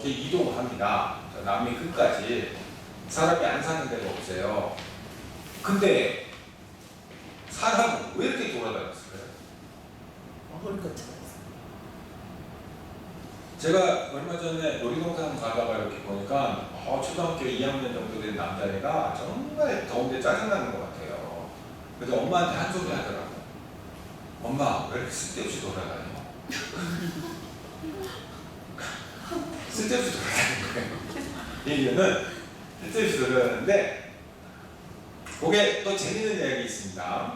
이렇게 이동합니다. 남미 끝까지. 사람이 안 사는 데가 없어요. 근데 사람은 왜 이렇게 돌아다녔을까요? 먹을 것 찾았어. 제가 얼마 전에 놀이동산 가다가 이렇게 보니까 초등학교 2학년 정도 된 남자애가 정말 더운데 짜증나는 것 같아요. 그래서 엄마한테 한 소리 하더라고요. 엄마, 왜 이렇게 쓸데없이 돌아다녀? 쓸데없이 돌아다니는 거예요. 이 이유는 쓸데없이 돌아다니는데 그게 또 재밌는 이야기 있습니다.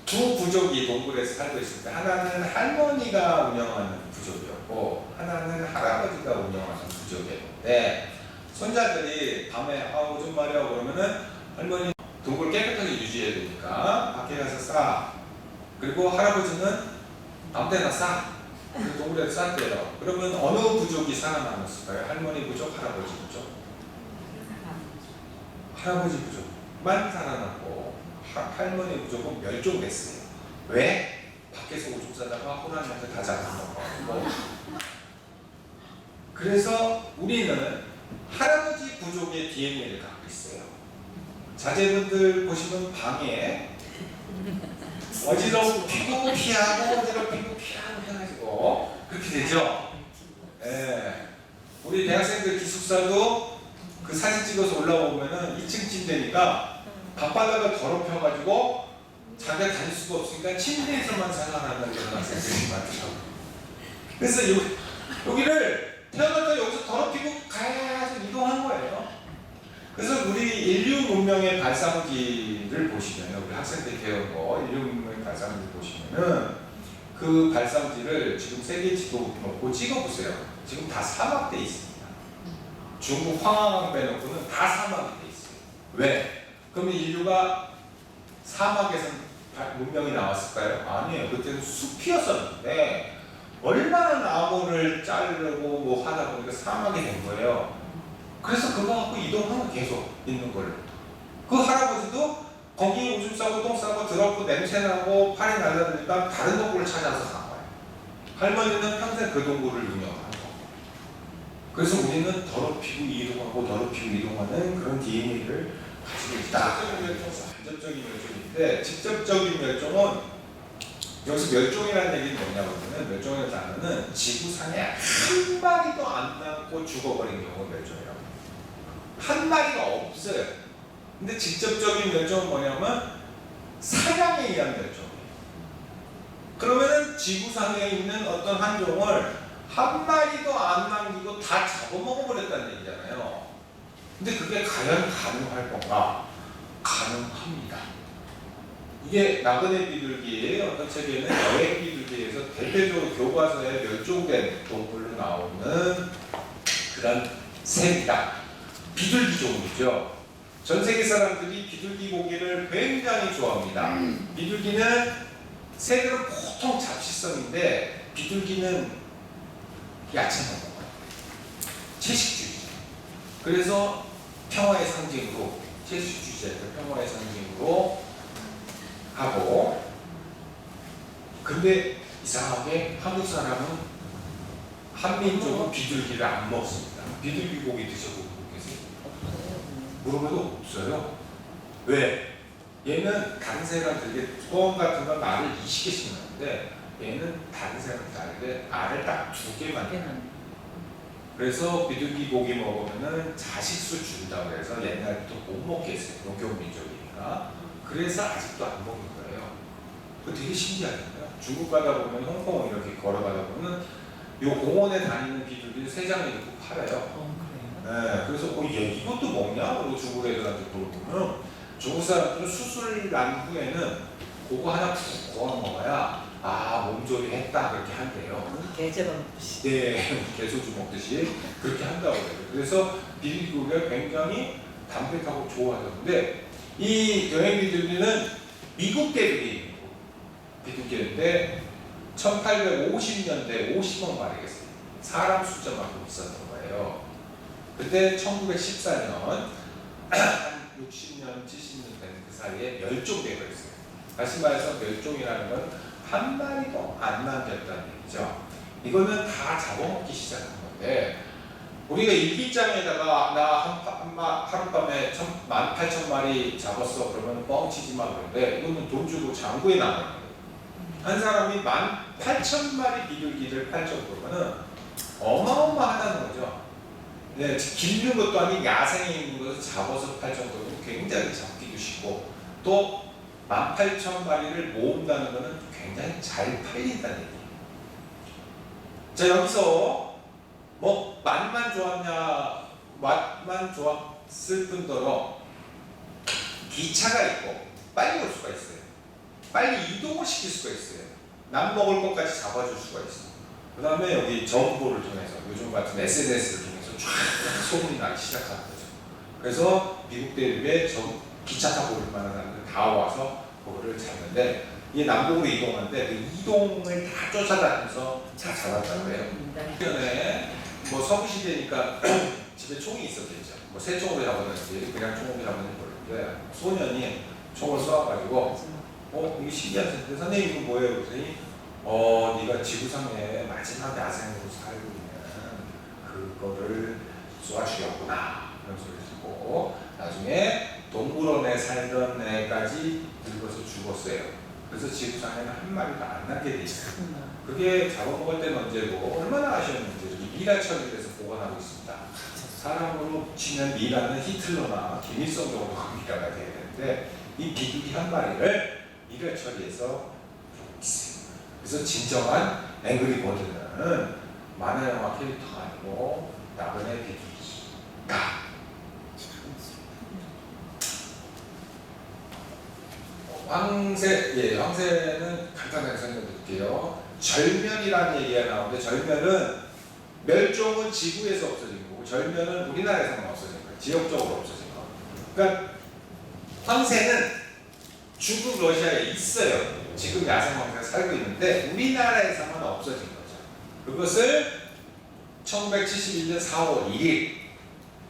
두 부족이 동굴에서 살고 있을 때 하나는 할머니가 운영하는 부족이었고 하나는 할아버지가 운영하는 부족이었는데 손자들이 밤에 오줌 마려 그러면은 할머니 동굴 깨끗하게 유지해야 되니까 밖에 가서 싸. 그리고 할아버지는 아무 데나 싸. 그 동굴에서 쌌대요. 그러면 어느 부족이 살아남았을까요? 할머니 부족, 할아버지 부족? 할아버지 부족만 살아남고 할머니 부족은 멸종됐어요. 왜? 밖에서 오줌 싸다가 호랑이한테 다 잡아먹어가지고. 그래서 우리는 할아버지 부족의 DNA를 갖고 있어요. 자제분들 보시면 방에 어지럽히고 피하고 어지럽히고 피하고 해가지고 그렇게 되죠. 예. 우리 대학생들 기숙사도 그 사진 찍어서 올라오면은 2층쯤 되니까 밤바닥을 더럽혀가지고 자기가 다닐 수가 없으니까 침대에서만 생활하는 그런 학생들이 많더라고요. 그래서 여기를 태어났다 여기서 더럽히고 가야지 이동한 거예요. 그래서 우리 인류 문명의 발상지를 보시면 우리 학생들이 배운 거 인류 문명의 발상지를 보시면은 그 발상지를 지금 세계 지도 놓고 찍어보세요. 지금 다 사막돼 있습니다. 중국 황하강 빼놓고는 다 사막이 돼 있어요. 왜? 그러면 인류가 사막에서 문명이 나왔을까요? 아니에요. 그때는 숲이었었는데 얼마나 나무를 자르고 뭐 하다 보니까 사막이 된 거예요. 그래서 그거 갖고 이동하면 계속 있는 거예요. 그 할아버지도 거기 오줌 싸고 똥 싸고 더럽고 냄새나고 팔이 날라다니까 다른 동굴을 찾아서 간 거예요. 할머니는 평생 그 동굴을 운영하는 거예요. 그래서 우리는 더럽히고 이동하고 더럽히고 이동하는 그런 DNA를 가지고 있다. 직접적인 멸종인데 직접적인 멸종은 여기서 멸종이라는 얘기는 뭐냐면 멸종이라는 단어는 지구상에 한 마리도 안 남고 죽어버린 경우가 멸종이라고 해요. 한 마리가 없어요. 근데 직접적인 멸종은 뭐냐면 사냥에 의한 멸종이에요. 그러면은 지구상에 있는 어떤 한 종을 한 마리도 안 남기고 다 잡아먹어버렸다는 얘기잖아요. 근데 그게 과연 가능할 건가? 가능합니다. 이게 나그네 비둘기의 어떤 책에는 여행 비둘기에서 대표적으로 교과서에 멸종된 동물로 나오는 그런 새입니다. 비둘기 종이죠. 전 세계 사람들이 비둘기 고기를 굉장히 좋아합니다. 비둘기는 새들은 보통 잡식성인데 비둘기는 야채 먹어요. 채식주의자. 그래서 평화의 상징으로 채식주의자들 평화의 상징으로 하고 근데 이상하게 한국 사람은 한민족은 비둘기를 안 먹습니다. 비둘기 고기 드셔보고 계세요? 물어봐도 없어요. 왜? 얘는 다른 새랑 되게 뚜껑 같은 건 알을 20개씩 낳는데 얘는 다른 새랑 다르게 알을 딱 2개만 낳아요. 그래서 비둘기 고기 먹으면은 자식수 준다고 해서 옛날부터 못 먹게 했어요. 농경민족이니까. 그래서 아직도 안 먹는 거예요. 그거 되게 신기하잖아요. 중국 가다 보면 홍콩 이렇게 걸어가다 보면 요 공원에 다니는 비둘기를 3장에 넣고 팔아요. 네, 그래서 얘 이것도 먹냐? 그리고 중국 애들한테 물어보면 중국 사람들은 수술 난 후에는 그거 하나 푹 구워 먹어야 몸조리 했다 그렇게 한대요. 개제밥 먹듯이. 네, 개소주 먹듯이 그렇게 한다고 해요. 그래서 비둘기고기가 굉장히 담백하고 좋아하는데 이 여행 비둘기는 미국 개들이 비둘기인데 1850년대 50원 발행했어요. 사람 숫자만큼 비쌌던 거예요. 그때 1914년 한 60년, 70년 된 그 사이에 멸종되어 있어요. 다시 말해서 멸종이라는 건 한 마리도 안 남겼다는 얘기죠. 이거는 다 잡아먹기 시작한 건데 우리가 일기장에다가 나 하룻밤에 18,000마리 잡았어 그러면 뻥치지 마 그런데 이거는 돈 주고 장부에 나가는 거예요. 한 사람이 18,000마리 비둘기를 팔 정도면은 어마어마하다는 거죠. 네, 기르는 것도 아닌 야생에 있는 것을 잡아서 팔 정도면 굉장히 잡기도 쉽고 또 18,000마리를 모은다는 것은 굉장히 잘 팔린다는 얘기예요. 자, 여기서 뭐 맛만 좋았냐, 맛만 좋았을 뿐더러 기차가 있고 빨리 올 수가 있어요. 빨리 이동을 시킬 수가 있어요. 남 먹을 것까지 잡아줄 수가 있어요. 그 다음에 여기 정보를 통해서 요즘 같은 SNS를 통해서 쫙 소문이 나기 시작하는 거죠. 그래서 미국 대륙에 기차 타고 올 만한 사람들 다 와서 그거를 잡는데 이게 남북으로 이동하는데 그 이동을 다 쫓아다니면서 다 잡았다고 해요. 예전에 뭐 서부 시대니까 집에 총이 있었겠죠. 뭐 새 총으로 잡았는지 그냥 총으로 잡았는지 모르는데 소년이 총을 쏘아가지고 이게 신기하던데 선생님 이거 뭐예요? 그랬더니 네가 지구상에 마지막 야생으로 살고 있는 그거를 쏘아 죽였구나 그런 소리를 듣고 나중에 동물원에 살던 애까지 늙어서 죽었어요. 그래서 지구상에는 한 마리도 안 남게 돼 있어요. 그게 잡아먹을 때는 언제고 얼마나 아쉬웠는지 미라 처리에서 보관하고 있습니다. 사람으로 치면 미라는 히틀러나 김일성 정도가 미라가 돼야 되는데 이 비둘기 한 마리를 미라 처리해서 보고 있어요. 그래서 진정한 앵그리버드는 만화 영화 캐릭터가 아니고 나그네 비둘기가 황새는 간단하게 설명드릴게요. 절면이라는 얘기가 나오는데 절면은 멸종은 지구에서 없어진 거고 절면은 우리나라에서만 없어진 거예요. 지역적으로 없어진 거. 그러니까 황새는 중국 러시아에 있어요. 지금 야생 황새가 살고 있는데 우리나라에서만 없어진 거죠. 그것을 1971년 4월 1일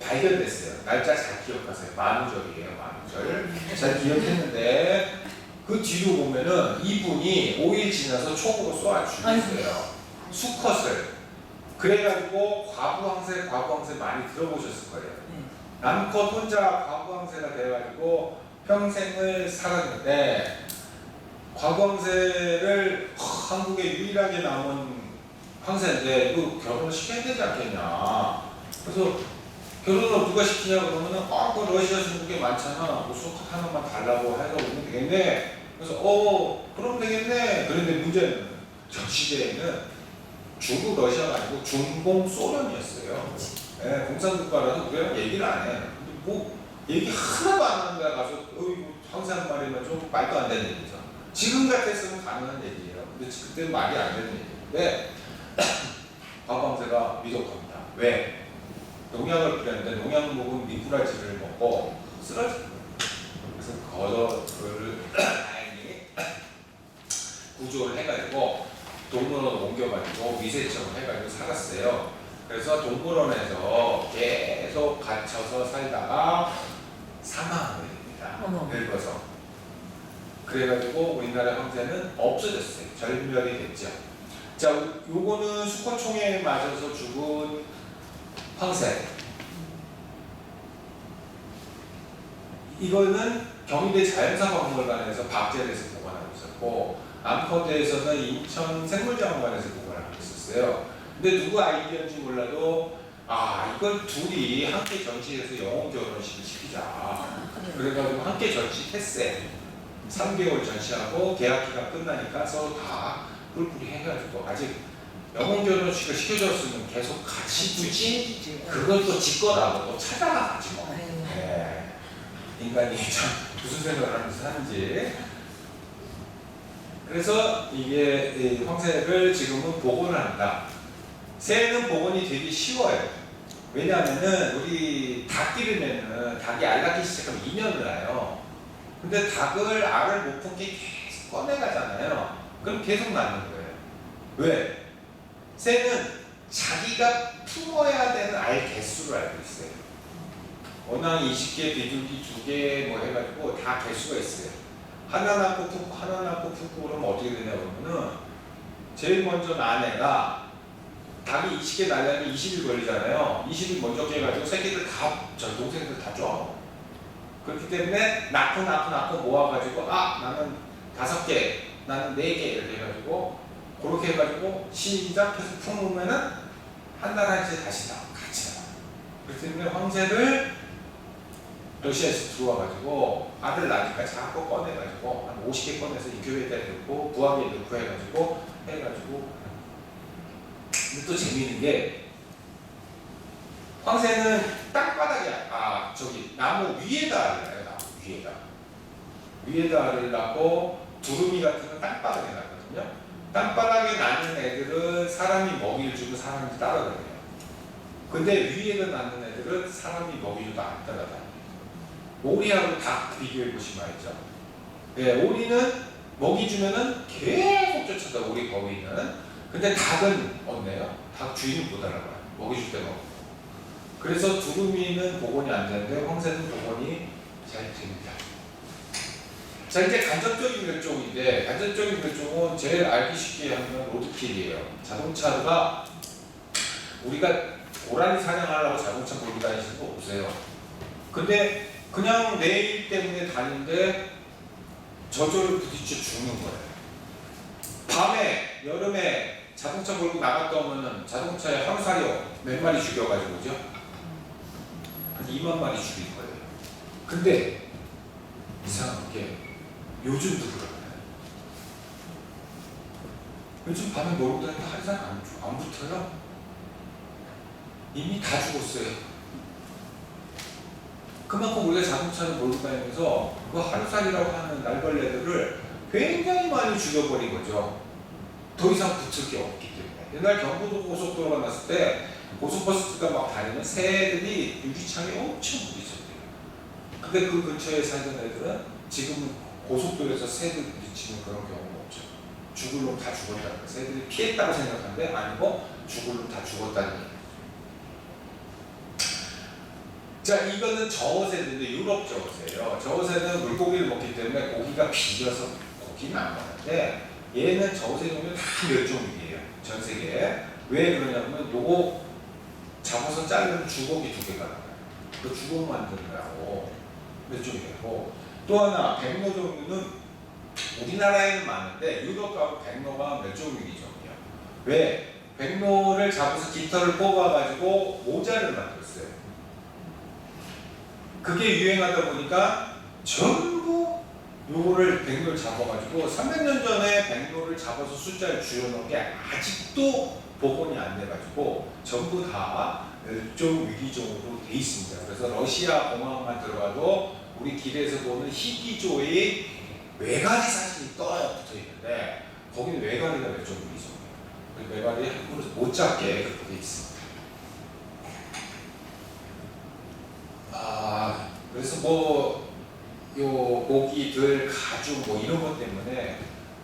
발견됐어요. 날짜 잘 기억하세요. 만우절이에요. 만우절. 잘 기억했는데 그 뒤로 보면은 이분이 5일 지나서 총으로 쏘아 죽였어요. 수컷을. 그래가지고 과부황새 많이 들어보셨을 거예요. 남컷 혼자 과부황새가 돼가지고 평생을 살았는데 과부황새를 한국에 유일하게 남은 황새인데 이거 결혼을 시켜야 되지 않겠냐. 그래서 결혼을 누가 시키냐 그러면은 그 러시아 중국에 많잖아. 뭐 수컷 하나만 달라고 해서 오면 되겠네. 그래서 그럼 되겠네. 그런데 문제는 저 시대에는 중국 러시아가 아니고 중공 소련이었어요. 네, 공산국가라서 우리랑 얘기를 안 해. 근데 뭐 얘기 하나도 안 하는 데 가서 황새 한 마리면 좀 말도 안 되는 얘기죠. 지금 같았으면 가능한 얘기예요. 근데 그때는 말이 안 되는 얘기인데 과부황새가 미덕합니다. 왜? 농약을 뿌렸는데 농약 먹은 미꾸라지를 먹고 쓰러진 거예요. 그래서 그거를 다행히 구조를 해가지고 동물원으로 옮겨가지고 미세처럼 해가지고 살았어요. 그래서 동물원에서 계속 갇혀서 살다가 사망을 됩니다. 늙어서. 그래가지고 우리나라 황새는 없어졌어요. 절멸이 됐죠. 자, 요거는 수컷총에 맞아서 죽은 황새. 이거는 경희대 자연사박물관에서 박제돼서 보관하고 있었고 암컷대에서는 인천 생물자원관에서 보관하고 있었어요. 근데 누구 아이디어인지 몰라도 이걸 둘이 함께 전시해서 영혼 결혼식을 시키자. 그래가지고 함께 전시했어요. 3개월 전시하고 계약 기간 끝나니까 서로 다 뿔뿔이 해가지고 아직 영혼 결혼식을 시켜줬으면 계속 같이 두지. 그걸 또 짓거라고 또 찾아가가지고. 네. 인간이 참 무슨 생각을 하면서 사는지. 그래서 이게 황새를 지금은 복원을 한다. 새는 복원이 되게 쉬워요. 왜냐하면은 우리 닭 기르면은 닭이 알 낳기 시작하면 2년을 나요. 근데 닭을 알을 못 품게 계속 꺼내가잖아요. 그럼 계속 낳는 거예요. 왜? 새는 자기가 품어야 되는 알 개수를 알고 있어요. 원앙 20개, 비둘기 2개 뭐 해가지고 다 개수가 있어요. 하나 낳고 품고 하나 낳고 품고 그러면 어떻게 되냐 그러면은 제일 먼저 낳은 애가 닭이 20개 낳으려면 20일 걸리잖아요. 20일 먼저 깨가지고 새끼들 다, 저 동생들 다 쪼아. 그렇기 때문에 낳고 모아가지고 나는 5개, 나는 4개 이렇게 해가지고 그렇게 해가지고 시작해서 품으면은 한 달 한째 다시 같이 나와. 그렇기 때문에 황새를 러시아에서 들어와가지고 아들 낳으니까 자꾸 꺼내가지고 한 50개 꺼내서 인큐베이터에 넣고 부화기에 넣고 해가지고 근데 또 재미있는 게 황새는 땅바닥에 나무 위에다 알을 낳아요. 나무 위에다 알을 낳고 두루미 같은 건 땅바닥에 낳거든요. 땅바닥에 낳는 애들은 사람이 먹이를 주고 사람이 따라다녀요. 근데 위에다 낳는 애들은 사람이 먹이를 안 따라다녀요. 오리하고 닭 비교해 보시면 알죠. 네, 오리는 먹이 주면은 계속 쫓아다 오리 거위는. 근데 닭은 없네요. 닭 주인은 못 알아봐요. 먹이 줄 때가 없고. 그래서 두루미는 복원이 안 되는데 황새는 복원이 잘 됩니다. 자, 이제 간접적인 멸종인데 간접적인 멸종은 제일 알기 쉽게 하면 로드킬이에요. 자동차가 우리가 고라니 사냥하려고 자동차 몰고 다니시는 거 없어요. 근데 그냥 내 일 때문에 다니는데 저절로 부딪혀 죽는 거예요. 밤에 여름에 자동차 몰고 나갔다 오면은 자동차에 하루살이 몇 마리 죽여가지고 오죠? 한 2만 마리 죽일 거예요. 근데 이상한 게 요즘도 그래요. 요즘 밤에 몰고 다니는데 하루살이 안 붙어요. 이미 다 죽었어요. 그만큼 우리가 자동차를 몰고 다니면서 그 하루살이라고 하는 날벌레들을 굉장히 많이 죽여버린 거죠. 더 이상 붙을 게 없기 때문에. 옛날 경부도 고속도로가 났을 때 고속버스가 막 다니면 새들이 유리창에 엄청 부딪혔대요. 근데 그 근처에 살던 애들은 지금은 고속도로에서 새들 부딪히는 그런 경우가 없죠. 죽을 놈 다 죽었다는 거예요. 새들이 피했다고 생각하는데 아니고 죽을 놈 다 죽었다는 얘기예요. 자, 이거는 저어새인데 유럽 저어새예요. 저어새는 물고기를 먹기 때문에 고기가 비려서 고기는 안 먹는데 얘는 저어새 종류 다 멸종위기예요. 전 세계에. 왜 그러냐면 요거 잡아서 자르면 주걱이 2개가 나와요. 그 주걱 만드느라고 멸종위기고, 또 하나 백로 종류는 우리나라에는 많은데 유럽 가면 백로가 멸종위기 종이에요. 왜? 백로를 잡아서 깃털을 뽑아가지고 모자를 만들었어요. 그게 유행하다 보니까 전부 요거를 백로를 잡아가지고 300년 전에 백로를 잡아서 숫자를 줄여놓은 게 아직도 복원이 안 돼가지고 전부 다 멸종 위기종으로 돼 있습니다. 그래서 러시아 공항만 들어가도 우리 길에서 보는 희귀조의 외가리 사진이 떠요, 붙어 있는데 거기는 외가리가 멸종 위기종이에요. 외가리 함부로 못 잡게 그렇게 돼 있습니다. 그래서 요 모기들 가죽 이런 것 때문에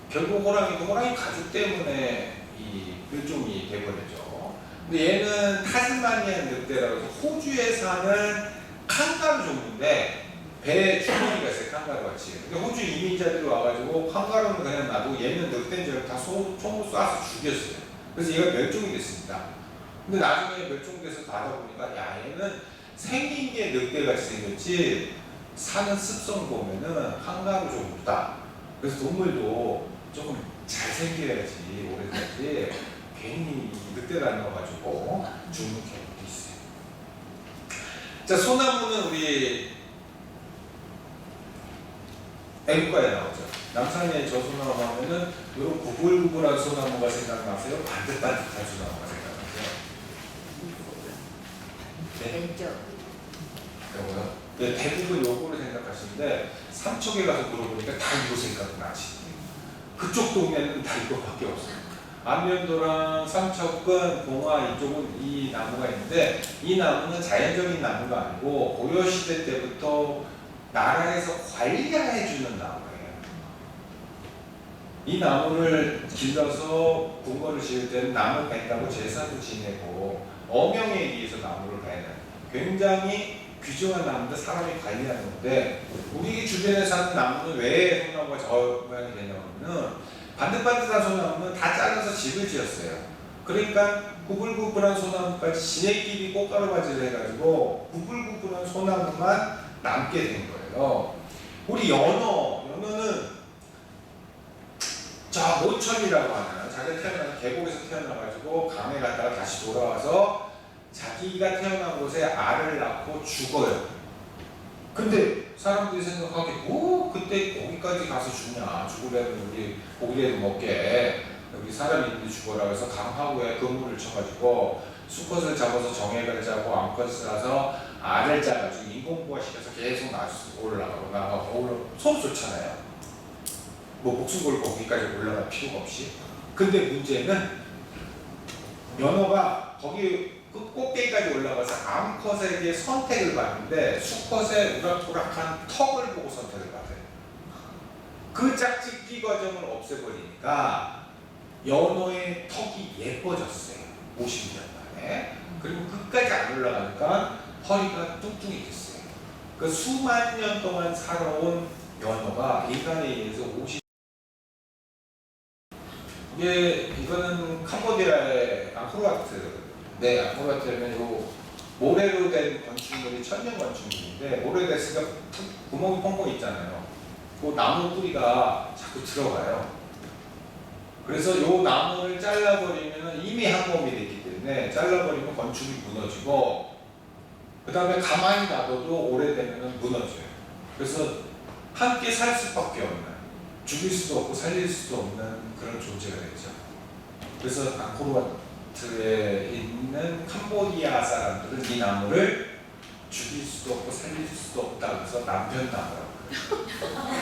결국 호랑이 가죽 때문에 이 멸종이 돼버렸죠. 근데 얘는 타스마니안 늑대라고 해서 호주에 사는 칸가루 종류인데 배에 주머니가 있어요. 칸가루 같이. 근데 호주 이민자들이 와가지고 칸가루는 그냥 놔두고 얘는 늑대인 줄 알고 다 총으로 쏴서 죽였어요. 그래서 얘가 멸종이 됐습니다. 근데 나중에 멸종돼서 가다 보니까 얘는 생긴 게 늑대같이 생겼지 사는 습성 보면은 칸가루 종류다. 그래서 동물도 조금 잘생겨야지 오래 살지 괜히 늑대 닮아가지고 죽는 경우도 있어요. 자, 소나무는 우리 애국가에 나오죠. 남산의 저 소나무 하면은 이런 구불구불한 소나무가 생각나세요? 반듯반듯한 소나무가 생각나세요? 왼쪽. 요거요? 네, 대부분 요거를 생각하시는데 삼척에 가서 물어보니까 다 이거 생각나시. 그쪽 동네는 다 이거밖에 없어요. 안면도랑 삼척은 봉화 이쪽은 이 나무가 있는데 이 나무는 자연적인 나무가 아니고 고려시대 때부터 나라에서 관리해주는 나무예요. 이 나무를 길러서 궁궐을 지을 때는 나무 벤다고 제사도 지내고 어명에 의해서 나무를 베는 굉장히 귀중한 나무인데 사람이 관리하는 건데 우리 주변에 사는 나무는 왜 소나무가 저 모양이 되냐면은 반듯반듯한 소나무는 다 잘라서 집을 지었어요. 그러니까 구불구불한 소나무까지 지네끼리 꽃가루바지를 해가지고 구불구불한 소나무만 남게 된 거예요. 우리 연어는 저 모천이라고 하는 자기가 태어난 계곡에서 태어나가지고 강에 갔다가 다시 돌아와서 자기가 태어난 곳에 알을 낳고 죽어요. 근데 사람들이 생각하기에 뭐 그때 거기까지 가서 죽냐, 죽으려면 우리 고기라도 먹게 여기 사람이 있는데 죽어라 해서 강하구에 그물을 쳐가지고 수컷을 잡아서 정액을 짜고 암컷을 싸서 알을 짜가지고 인공부화 시켜서 계속 올라가고 나가고 서로 좋잖아요. 뭐 목숨 걸고 거기까지 올라갈 필요가 없이. 근데 문제는 연어가 거기 그 꼭대기까지 올라가서 암컷에게 선택을 받는데 수컷의 우락부락한 턱을 보고 선택을 받아요. 그 짝짓기 과정을 없애버리니까 연어의 턱이 예뻐졌어요. 50년 만에. 그리고 끝까지 안 올라가니까 허리가 뚱뚱해졌어요. 그 수만 년 동안 살아온 연어가 인간에 의해서 50. 이거는 캄보디아의 앙코르와트. 네, 앙코르와트는 요 모래로 된 건축물이 천년 건축물인데 모래가 있으니까 구멍이 펑펑 있잖아요. 그 나무 뿌리가 자꾸 들어가요. 그래서 요 나무를 잘라버리면 이미 한 몸이 됐기 때문에 잘라버리면 건축이 무너지고 그 다음에 가만히 놔둬도 오래되면 무너져요. 그래서 함께 살 수밖에 없는, 죽일 수도 없고 살릴 수도 없는 그런 존재가 되죠. 그래서 앙코르와트에 있는 캄보디아 사람들은 이 나무를 죽일 수도 없고 살릴 수도 없다 그래서 남편나무라고 해요.